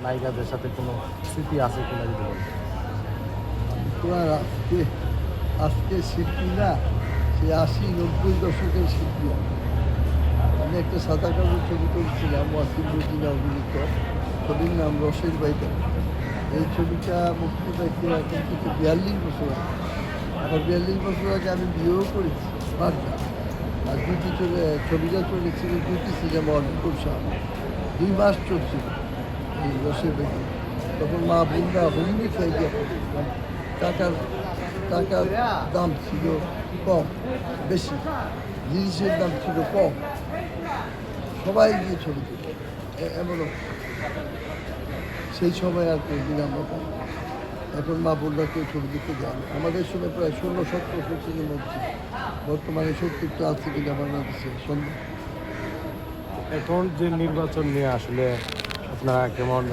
নায়িকাদের সাথে কোনো স্মৃতি আছে কিনা যদি বলতেন। তোমার আজকে শিল্পীরা সে 80-90 দশকের শিল্পী। আমি একটা সাদা কাগজ ছবি করেছিলাম ওয়াসিম রুজিনা অভিনীত, ছবির নাম রসের বাইরে। এই ছবিটা মুক্তি পাইতে এখন থেকে 42 বছর আগে। আবার 42 বছর আগে আমি বিয়েও করেছি বারবার। আর ছবিটা চলেছিল দুটি সিনেমা অনেকগুলো সাল, 2 মাস চলছিল এই রসের বাইরে। তখন মা বোনরা হুমড়ি খেয়ে গিয়ে টাকার টাকার দাম ছিল কম, বেশি জিনিসের দাম ছিল কম, সবাই গিয়ে ছবি তুলত। এমনও সেই সময় আর কোনোদিন আমরা পাই। এখন মা বোনরা কেউ ছবি দেখতে যায় না। আমাদের সময় প্রায় 16-17 কোটির মধ্যে, বর্তমানে 70টা আছে কিনা বাংলাদেশে সন্ধ্যা। এখন যে নির্বাচন নিয়ে আসলে আপনারা কেমন